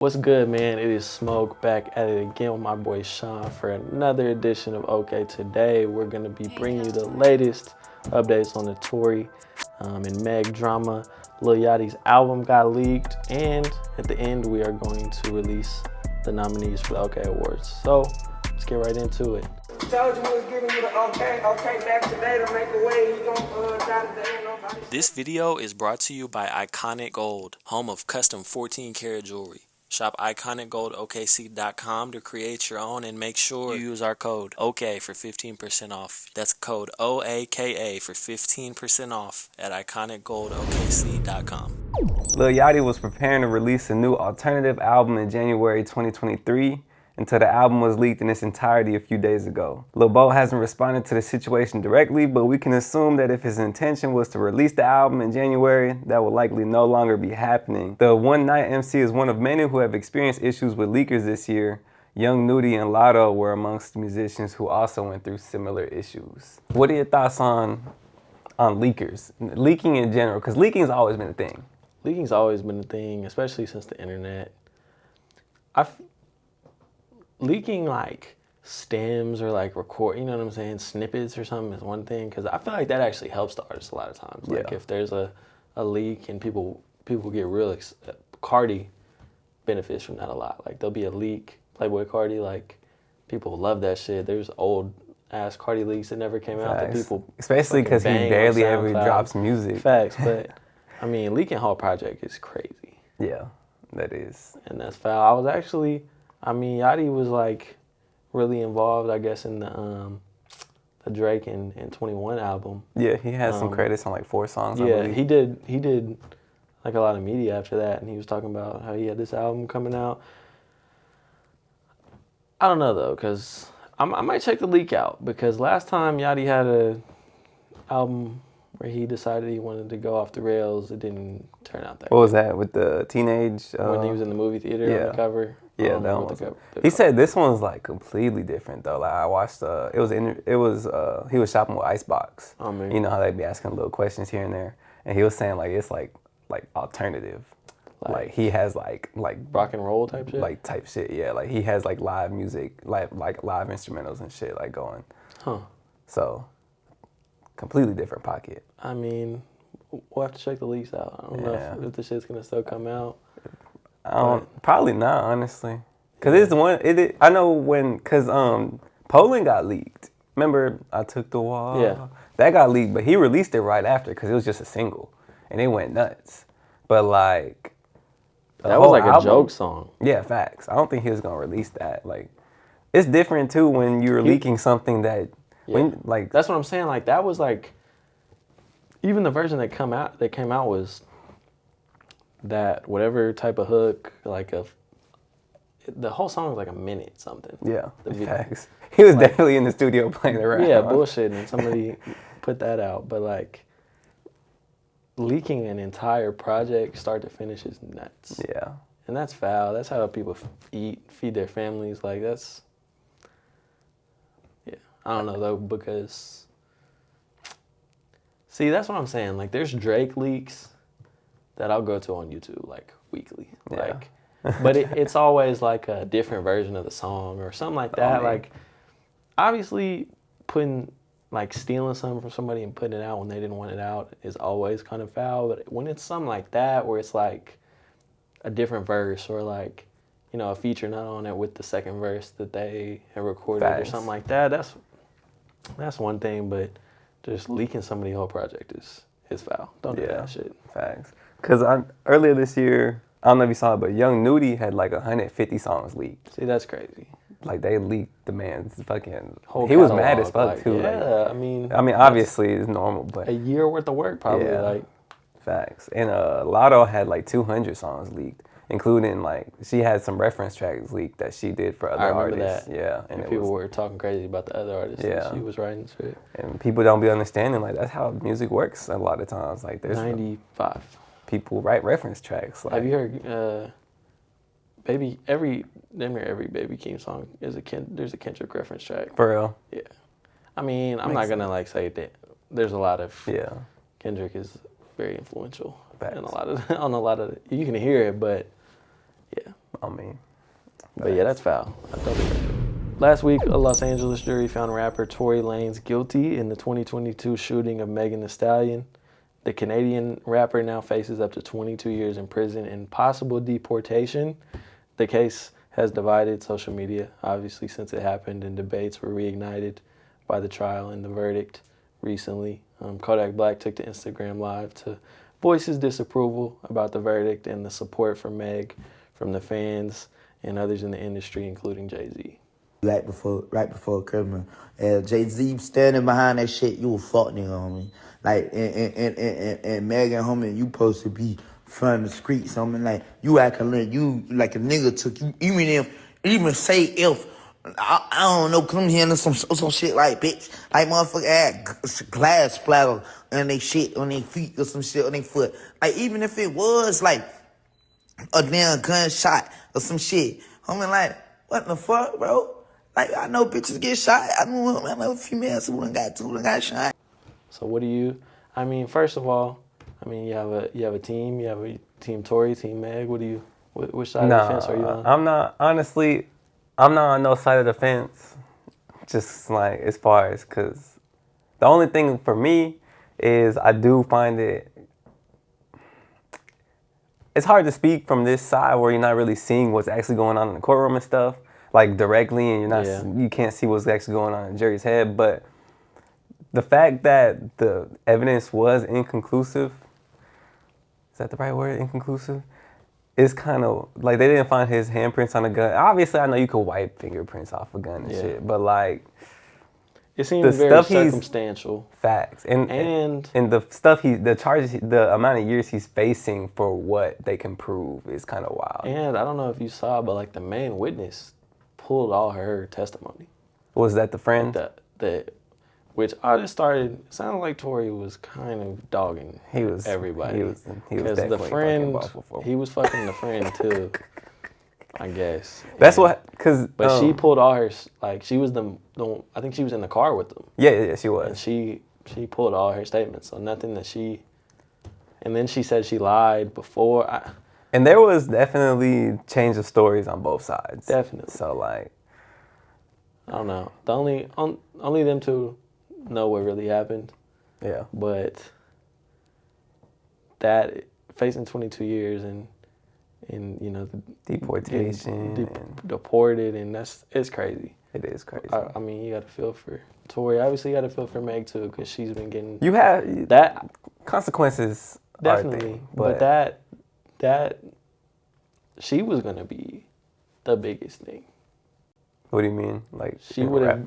What's good, man? It is Smoke back at it again with my boy Sean for another edition of OakA. Today, we're going to be bringing you the latest updates on the Tory and Meg drama. Lil Yachty's album got leaked, and at the end, we are going to release the nominees for the OakA Awards. So, let's get right into it. Told you we was giving you the okay back today to make a way. You gon' die today, nobody. This video is brought to you by Iconic Gold, home of custom 14-karat jewelry. Shop iconicgoldokc.com to create your own and make sure you use our code OakA for 15% off. That's code OAKA for 15% off at iconicgoldokc.com. Lil Yachty was preparing to release a new alternative album in January 2023 until the album was leaked in its entirety a few days ago. Lil Bo hasn't responded to the situation directly, but we can assume that if his intention was to release the album in January, that will likely no longer be happening. The One Night MC is one of many who have experienced issues with leakers this year. Young Nudy and Lotto were amongst the musicians who also went through similar issues. What are your thoughts on leakers? Leaking in general, because leaking's always been a thing. Leaking's always been a thing, especially since the internet. Leaking like stems or like record, you know what I'm saying, snippets or something is one thing, because I feel like that actually helps the artist a lot of times. Like if there's a leak and people get real, Cardi benefits from that a lot. Like there'll be a leak, Playboy Cardi, like people love that shit. There's old ass Cardi leaks that never came out that people, especially because he barely ever drops music. Facts, but I mean, leaking whole project is crazy. Yeah, that is. And that's foul. Yachty was like really involved, I guess, in the Drake and 21 album. Yeah, he has some credits on like 4 songs. Yeah, he did like a lot of media after that, and he was talking about how he had this album coming out. I don't know though, cause I might check the leak out, because last time Yachty had a album where he decided he wanted to go off the rails, it didn't turn out that. What was that with the teenage? When he was in the movie theater on the cover. Yeah, that one. He said this one's like completely different though. Like I watched, he was shopping with Icebox. Oh, man. You know how they be asking little questions here and there, and he was saying like it's like alternative. Like he has like rock and roll type shit. Like type shit, yeah. Like he has like live music, like live instrumentals and shit like going. Huh. So completely different pocket. I mean, we'll have to check the leaks out. I don't know if the shit's gonna still come out. Probably not, honestly. Cause it's the one. I know cause Poland got leaked. Remember, I took the wall. Yeah. That got leaked, but he released it right after because it was just a single, and it went nuts. But like, that was like a joke song. Yeah, facts. I don't think he was gonna release that. Like, it's different too when you're leaking something that. When, like, that's what I'm saying. Like that was like, even the version that came out was that whatever type of hook, like the whole song was like a minute something. Yeah, facts. He was definitely in the studio playing the rap. Yeah, bullshit, and somebody put that out. But like, leaking an entire project start to finish is nuts. Yeah, and that's foul. That's how people feed their families. Like that's. I don't know though, because see, that's what I'm saying. Like there's Drake leaks that I'll go to on YouTube like weekly. Yeah. Like but it's always like a different version of the song or something like that. Like obviously stealing something from somebody and putting it out when they didn't want it out is always kind of foul. But when it's something like that where it's like a different verse or like, you know, a feature not on it with the second verse that they have recorded or something like that, that's one thing, but just leaking somebody's whole project is foul. Don't do that shit. Facts. Because earlier this year, I don't know if you saw it, but Young Nudy had like 150 songs leaked. See, that's crazy. Like they leaked the man's fucking whole he was mad as fuck too. Yeah, like, I mean obviously it's normal, but a year worth of work probably. Like facts. And Lotto had like 200 songs leaked, including like she had some reference tracks leaked that she did for other artists. That. Yeah, and people were talking crazy about the other artists. Yeah, she was writing shit. And people don't be understanding like that's how music works a lot of times. Like there's 95 people write reference tracks. Like, have you heard every Baby King song is there's a Kendrick reference track. For real? Yeah. I mean, I'm not gonna like say that there's a lot of Kendrick is very influential. Facts. And on a lot of you can hear it, but yeah. Oh man. But yeah, that's foul. I totally agree. Last week, a Los Angeles jury found rapper Tory Lanez guilty in the 2022 shooting of Megan Thee Stallion. The Canadian rapper now faces up to 22 years in prison and possible deportation. The case has divided social media, obviously, since it happened, and debates were reignited by the trial and the verdict recently. Kodak Black took to Instagram Live to voice his disapproval about the verdict and the support for Meg from the fans and others in the industry, including Jay-Z. Right before Christmas, Jay-Z standing behind that shit, you a fuck nigga, homie. Like, and Megan, homie, you supposed to be from the streets, homie. Like, you acting like you, like a nigga took you, even say if, I don't know, come here and some shit like, bitch, like motherfucker had glass splatter on they shit, on their feet or some shit on their foot. Like, even if it was like a damn gunshot or some shit, homie, like, what the fuck, bro? Like, I know bitches get shot. I know females who done got shot. So what do you, I mean, first of all, I mean, you have a team, you have a team Tory, team Meg. What do you, which side of the fence are you on? I'm not on no side of the fence. Just like as far as, cause the only thing for me is I do find it's hard to speak from this side where you're not really seeing what's actually going on in the courtroom and stuff, like directly, and you can't see what's actually going on in the jury's head. But the fact that the evidence was inconclusive, is that the right word, inconclusive? It's kind of like they didn't find his handprints on a gun. Obviously, I know you could wipe fingerprints off a gun and shit, but like, it seems very circumstantial. Facts. And the stuff the charges, the amount of years he's facing for what they can prove is kind of wild. And I don't know if you saw, but like the main witness pulled all her testimony. Was that the friend? Which I just started, it sounded like Tory was kind of dogging everybody. He was because the friend, he was fucking the friend too, I guess. That's cause. But she pulled all her, like she was I think she was in the car with them. Yeah, she was. And she pulled all her statements, so nothing that and then she said she lied before. And there was definitely change of stories on both sides. Definitely. So like, I don't know. The only them two know what really happened. Yeah. But that facing 22 years and you know deportation, deported, and it's crazy. It is crazy. I mean, you got to feel for Tory. Obviously, you got to feel for Meg too, because she's been getting that consequences. Definitely, but that she was gonna be the biggest thing. What do you mean? Like she would have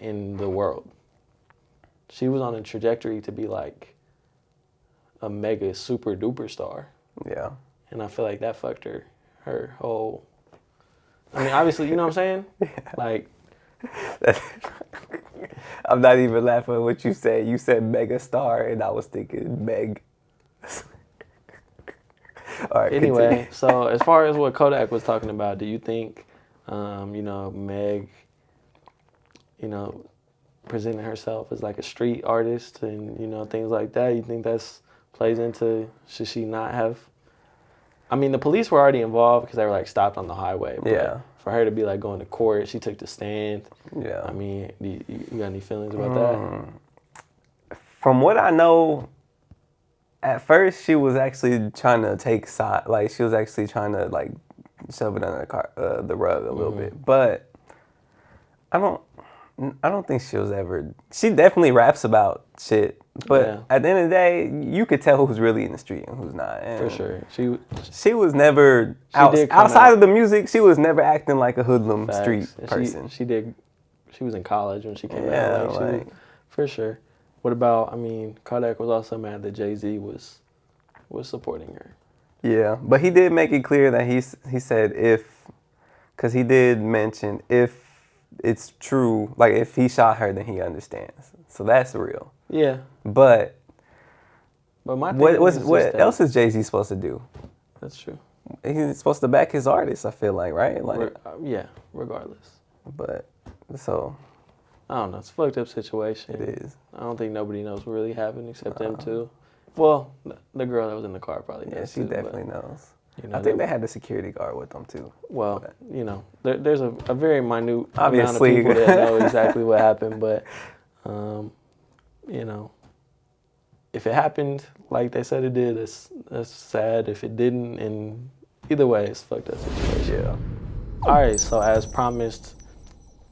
in the world. She was on a trajectory to be like a mega super duper star. Yeah. And I feel like that fucked her whole. I mean, obviously, you know what I'm saying? Yeah. Like. I'm not even laughing at what you said. You said mega star, and I was thinking Meg. All right. Anyway, continue. So as far as what Kodak was talking about, do you think, Meg, presenting herself as like a street artist and things like that? You think that's plays into should she not have? I mean, the police were already involved because they were like stopped on the highway. But yeah. For her to be like going to court, she took the stand. Yeah. I mean, you got any feelings about that? From what I know, at first she was actually trying to take side, like she was actually trying to like shove it under the rug a little bit. But I don't think she was ever. She definitely raps about shit, but at the end of the day, you could tell who's really in the street and who's not. And for sure, she was never outside of the music. She was never acting like a hoodlum street person. She was in college when she came out. For sure. What about? I mean, Kodak was also mad that Jay-Z was supporting her. Yeah, but he did make it clear that he said because he did mention if it's true, like if he shot her, then he understands. So that's real. Yeah. But my thing what else is Jay-Z supposed to do? That's true. He's supposed to back his artists, I feel like, right? Like regardless. But so I don't know. It's a fucked up situation. It is. I don't think nobody knows what really happened except them two. Well, the girl that was in the car probably knows. Yeah, she definitely knows. You know, I think they had the security guard with them too. well, you know, there's a very minute amount of Obviously. people that know exactly what happened, but you know, if it happened like they said it did, that's sad. If it didn't, and either way, it's fucked up situation. Yeah. All right, so as promised,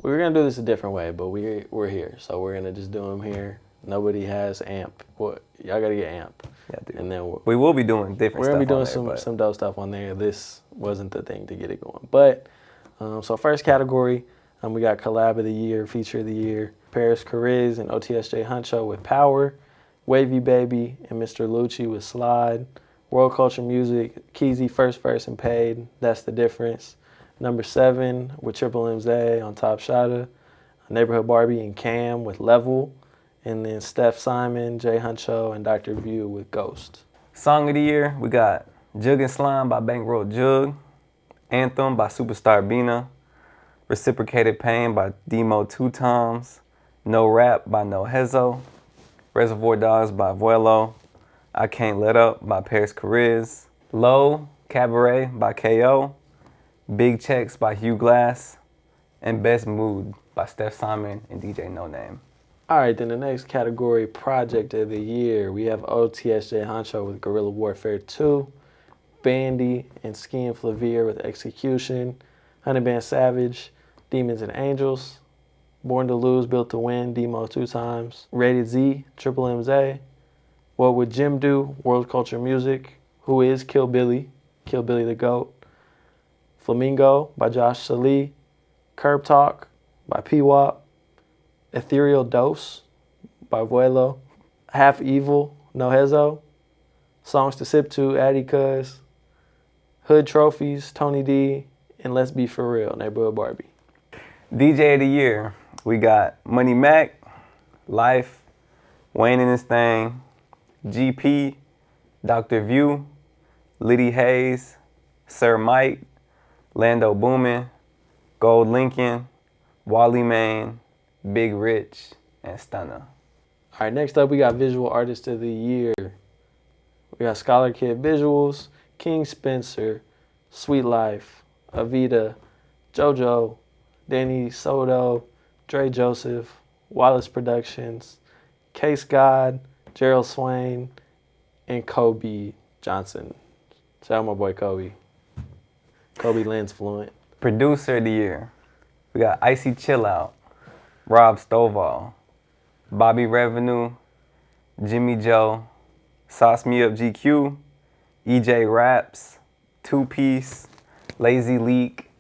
we were gonna do this a different way, but we're here, so we're gonna just do them here. Nobody has amp. Well, y'all gotta get amp. Yeah, dude. And then We will be doing different we're gonna be doing stuff on there, some dope stuff on there. This wasn't the thing to get it going, but so first category, we got collab of the year, feature of the year, Paris Chariz and OTSJ Huncho with Power, Wavy Baby and Mr. Lucci with Slide, World Culture Music, Keezy First Verse and Paid, That's the Difference, number 7 with Triple MZ on Top Shotta, Neighborhood Barbie and Cam with Level, and then Steph Simon, Jay Huncho, and Dr. View with Ghost. Song of the year, we got Jug and Slime by Bankroll Jug, Anthem by Superstar Bina, Reciprocated Pain by Demo 2 Times, No Rap by No Hezo, Reservoir Dogs by Vuelo, I Can't Let Up by Paris Chariz, Low Cabaret by KO, Big Checks by Hugh Glass, and Best Mood by Steph Simon and DJ No Name. All right, then the next category, Project of the Year. We have OTSJ Huncho with Guerrilla Warfare 2, Bandy and Ski and Flavier with Execution, Honey Band Savage, Demons and Angels, Born to Lose, Built to Win, Demo 2 Times, Rated Z, Triple MZ, What Would Jim Do, World Culture Music, Who Is Kill Billy the GOAT, Flamingo by Josh Salee, Curb Talk by P-Wop, Ethereal Dose by Vuelo, Half Evil, No Hezo, Songs to Sip To, Addy Cuz, Hood Trophies, Tony D, and Let's Be For Real, Neighborhood Barbie. DJ of the Year, we got Money Mac, Life, Wayne and His Thing, GP, Dr. View, Liddy Hayes, Sir Mike, Lando Boomin, Gold Lincoln, Wally Main, Big Rich, and Stunner. All right, next up we got Visual Artist of the Year. We got Scholar Kid Visuals, King Spencer, Sweet Life, Avita, JoJo, Danny Soto, Dre Joseph, Wallace Productions, Case God, Gerald Swain, and Kobe Johnson. Shout out my boy Kobe. Kobe Lens Fluent. Producer of the Year, we got Icy Chill Out, Rob Stovall, Bobby Revenue, Jimmy Joe, Sauce Me Up GQ, EJ Raps, Two Piece, Lazy Leak,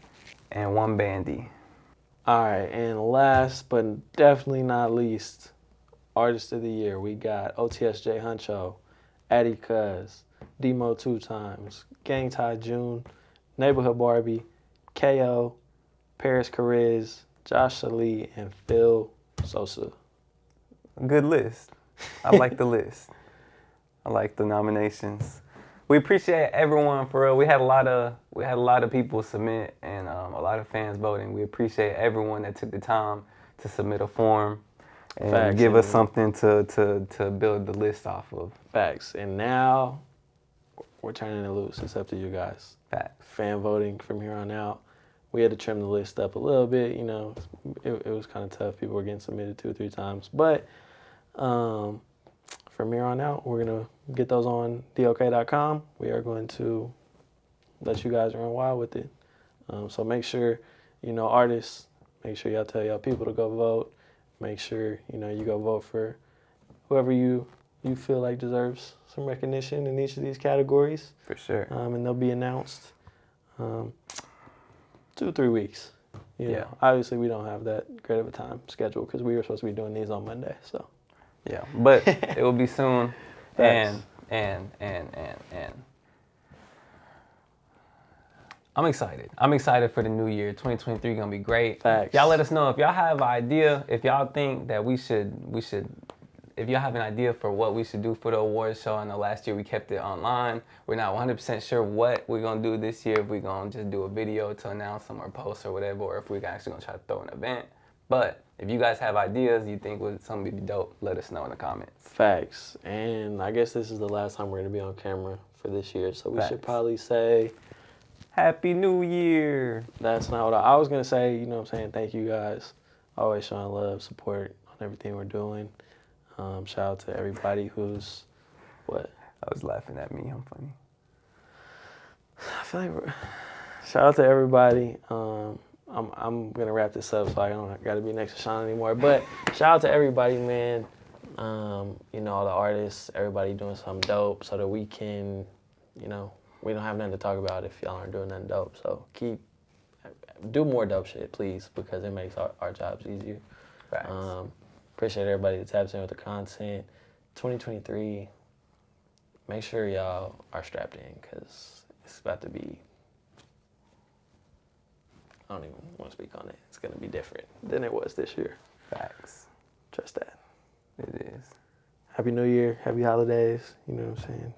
and One Bandy. All right, and last but definitely not least, Artist of the Year, we got OTSJ Huncho, Addy Cuz, Demo 2 Times, Gang Tie June, Neighborhood Barbie, KO, Paris Chariz, Josh Salee, and Phil Sosa. Good list. I like the list. I like the nominations. We appreciate everyone for real. We had a lot of people submit and a lot of fans voting. We appreciate everyone that took the time to submit a form and Facts, give us something to build the list off of. Facts. And now we're turning it loose. It's up to you guys. Facts. Fan voting from here on out. We had to trim the list up a little bit. You know, it was kind of tough. People were getting submitted 2 or 3 times. But from here on out, we're going to get those on TheOakA.com. We are going to let you guys run wild with it. So make sure, you know, artists, make sure y'all tell y'all people to go vote. Make sure, you know, you go vote for whoever you feel like deserves some recognition in each of these categories. For sure. And they'll be announced 2 or 3 weeks. You know, Yeah. obviously, we don't have that great of a time schedule because we were supposed to be doing these on Monday. So. Yeah, but it will be soon. And I'm excited. I'm excited for the new year. 2023 gonna be great. Facts. Y'all let us know if y'all have an idea. If y'all think that we should. If y'all have an idea for what we should do for the awards show, I know last year we kept it online. We're not 100% sure what we're gonna do this year. If we're gonna just do a video to announce them or post or whatever, or if we're actually gonna try to throw an event. But if you guys have ideas you think would something be dope, let us know in the comments. Facts. And I guess this is the last time we're going to be on camera for this year. So we Facts. should probably say Happy New Year. that's not what I was gonna say. You know what I'm saying? Thank you guys. Always showing love, support on everything we're doing. Shout out to everybody who's what? I was laughing at me. I'm funny. I feel like shout out to everybody. I'm gonna wrap this up so I don't gotta be next to Sean anymore. But shout out to everybody, man. You know, all the artists, everybody doing something dope so that we can, you know, we don't have nothing to talk about if y'all aren't doing nothing dope. So do more dope shit, please, because it makes our jobs easier. Facts. Appreciate everybody that taps in with the content. 2023, make sure y'all are strapped in because it's about to be, I don't even want to speak on it. It's going to be different than it was this year. Facts. Trust that. It is. Happy New Year. Happy holidays. You know what I'm saying?